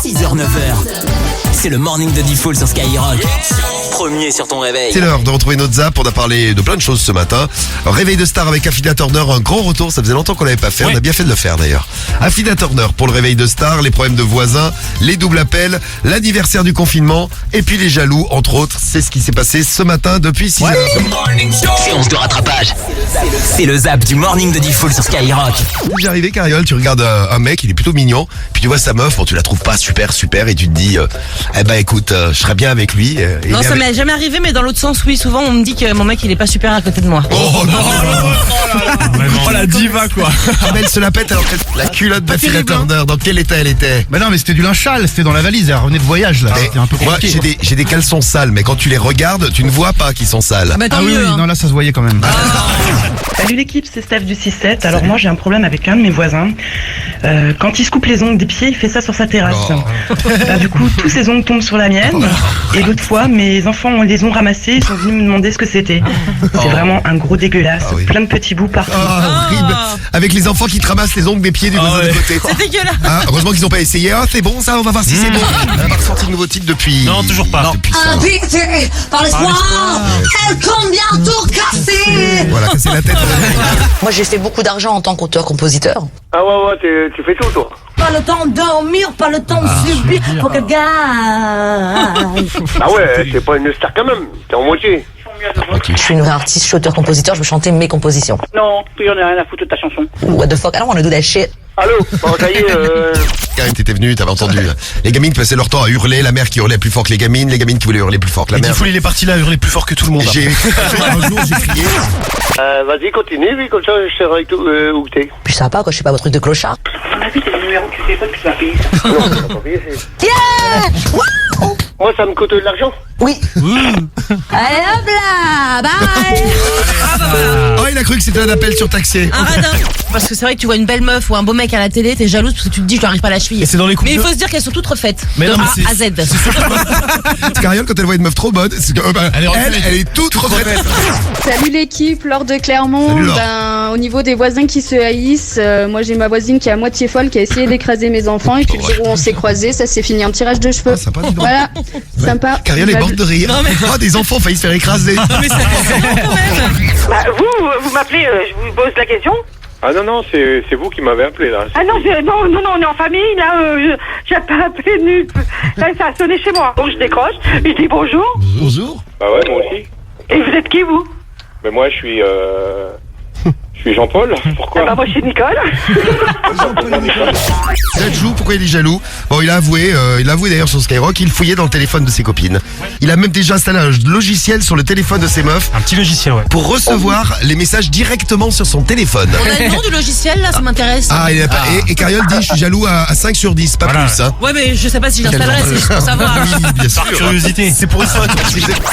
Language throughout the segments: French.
6h, 9h. C'est le morning de Diffoul sur Skyrock. Premier sur ton réveil. C'est l'heure de retrouver notre zap. On a parlé de plein de choses ce matin. Réveil de star avec Affida Turner, un grand retour. Ça faisait longtemps qu'on l'avait pas fait. On a bien fait de le faire d'ailleurs. Affida Turner pour le réveil de star, les problèmes de voisins, les doubles appels, l'anniversaire du confinement et puis les jaloux, entre autres. C'est ce qui s'est passé ce matin depuis 6 heures. Séance de rattrapage. C'est le zap du morning de Diffoul sur Skyrock. Déjà arrivé, Cariole, tu regardes un mec, il est plutôt mignon, puis tu vois sa meuf, bon, tu la trouves pas super et tu te dis, eh ben écoute, je serais bien avec lui. Non, ça m'est jamais arrivé, mais dans l'autre sens, oui, souvent on me dit que mon mec il est pas super à côté de moi. Oh non, Oh la diva quoi. elle se la pète alors que la culotte d'Affida Turner, dans quel état elle était? Bah non mais c'était du linge sale, c'était dans la valise, elle revenait de voyage là. C'était un peu Moi, compliqué. j'ai des caleçons sales, mais quand tu les regardes, tu ne vois pas qu'ils sont sales. Ah bah tant Ah oui, mieux. oui, hein. non là ça se voyait quand même. Salut l'équipe, c'est Steph du 6-7. Alors moi j'ai un problème avec un de mes voisins. Quand il se coupe les ongles des pieds, il fait ça sur sa terrasse. Bah, du coup, tous ses ongles tombent sur la mienne. Et l'autre fois, mes enfants les ont ramassés, ils sont venus me demander ce que c'était. C'est vraiment un gros dégueulasse, Ah oui. plein de petits bouts partout. Horrible. Avec les enfants qui te ramassent les ongles des pieds du voisin de côté. C'est dégueulasse. Ah, heureusement qu'ils n'ont pas essayé. Ah, c'est bon ça, on va voir si c'est bon. On n'a pas ressorti de nouveau titre depuis. Non, toujours pas. Depuis ça. Invité par l'espoir, elle compte bientôt casser. Voilà, casser la tête. Moi j'ai fait beaucoup d'argent en tant qu'auteur-compositeur. Ah ouais, tu fais tout toi. Pas le temps de dormir, pas le temps de subir pour que gagne. Ah ouais, t'es pas une star quand même, t'es en moitié. Je suis une vraie artiste, je suis auteur-compositeur, je veux chanter mes compositions. Non, j'en ai rien à foutre de ta chanson. What the fuck, I don't wanna do that shit. Allô, bon ça y est, Karine, t'étais venue, t'avais entendu. Les gamines passaient leur temps à hurler, la mère qui hurlait plus fort que les gamines qui voulaient hurler plus fort que la Et mère. Diffoul il est parti là, hurler plus fort que tout le monde. Un jour, j'ai crié. vas-y continue, oui, comme ça je saurai tout où t'es. Plus sympa quoi, je suis pas votre truc de clochard. On a vu tes numéros, tu sais pas que tu vas payer ça. Non, on va pas payer, c'est... Yeah! Moi ça me coûte de l'argent. Oui. Allez hop là, bye. Oh, il a cru que c'était un appel surtaxé. Un radin. Parce que c'est vrai que tu vois une belle meuf ou un beau mec à la télé, t'es jalouse parce que tu te dis je lui arrive pas à la cheville. Et c'est dans les couples Mais il de- faut se dire qu'elles sont toutes refaites. Mais de non, mais A c'est- à Z. Cariole, quand elle voit une meuf trop bonne, c'est que, elle est toute refaite. Salut l'équipe, Laure de Clermont. Salut, Laure. Au niveau des voisins qui se haïssent, moi j'ai ma voisine qui est à moitié folle qui a essayé d'écraser mes enfants et puis le jour où on s'est croisés, ça s'est fini en tirage de cheveux. Ah, sympa, dis donc. Voilà, sympa. Cariole est morte de rire. Oh, des enfants ont failli se faire écraser. Mais c'est bon quand même. Bah, vous m'appelez, je vous pose la question. Ah non, c'est vous qui m'avez appelé là. Ah non, non, on est en famille, là, j'ai pas appelé nulle. Là, ça a sonné chez moi. Donc je décroche, je dis bonjour. Bonjour. Bah ouais, moi aussi. Et vous êtes qui, vous? Mais moi je suis Jean-Paul, pourquoi? Ah bah, moi, je suis Nicole. Là, joue, pourquoi il est jaloux? Bon, il a avoué d'ailleurs sur Skyrock, il fouillait dans le téléphone de ses copines. Il a même déjà installé un logiciel sur le téléphone de ses meufs Un petit logiciel ouais. pour recevoir les messages directement sur son téléphone. On a le nom du logiciel là, ça m'intéresse. Ah, il a pas, et Cariole dit, je suis jaloux à 5 sur 10, pas Voilà. plus, hein. Ouais, mais je sais pas si j'installerai, c'est juste pour savoir. Oui, bien sûr. Par curiosité. C'est pour une fois.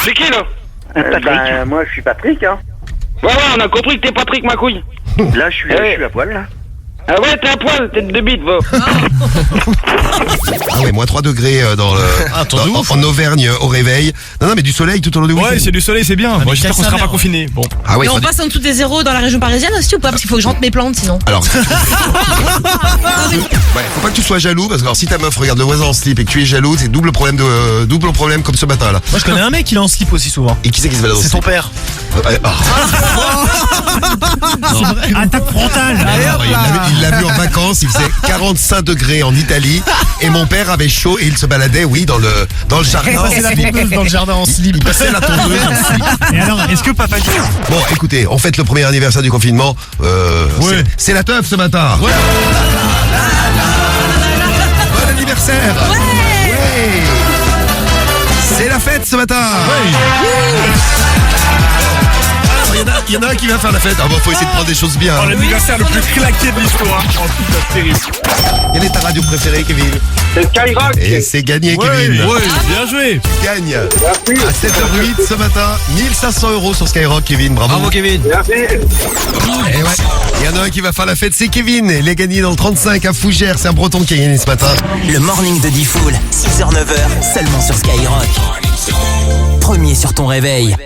C'est qui là? Patrick. Moi je suis Patrick, hein. Ouais, on a compris que t'es Patrick, ma couille. Là je suis à poil là. Ah ouais, t'es à poil, tête de bite, va. Ah ouais, moins 3 degrés dans le, truc de ouf. en Auvergne au réveil. Non, mais du soleil tout au long du week-end. Ouais, c'est du soleil, c'est bien. Moi j'espère qu'on sera pas confinés. Bon. Ah ouais, Mais on passe en dessous des zéros dans la région parisienne aussi ou pas? Parce qu'il faut que je rentre mes plantes sinon. Alors, ouais, faut pas que tu sois jaloux parce que alors, si ta meuf regarde le voisin en slip et que tu es jaloux, c'est double problème comme ce matin là. Moi je connais un mec, il est en slip aussi souvent. Et qui c'est qui se balade en C'est son slip? père. Attaque frontale. Il l'a vu en vacances, il faisait 45 degrés en Italie et mon père avait chaud et il se baladait, oui, dans le jardin. Il passait la tondeuse dans le jardin en slip. Il passait la tondeuse en slip. Et alors, est-ce que papa dit... Bon, écoutez, on fête le premier anniversaire du confinement. Ouais. C'est la teuf ce matin. Ouais. Bon anniversaire. Ouais. C'est la fête ce matin. Il y en a un qui va faire la fête. Ah bon, faut essayer de prendre des choses bien. hein. L'anniversaire le plus claqué de l'histoire. Quelle est ta radio préférée, Kevin? C'est Skyrock. Et c'est gagné, Kevin. Bien joué. Gagne à 7h08 ce matin 1500 € sur Skyrock, Kevin. Bravo. Kevin. Merci. Et ouais, il y en a un qui va faire la fête, c'est Kevin. Il est gagné dans le 35 à Fougères. C'est un breton qui a gagné ce matin. Le morning de Diffoul, 6h, 9h, seulement sur Skyrock. Premier sur ton réveil.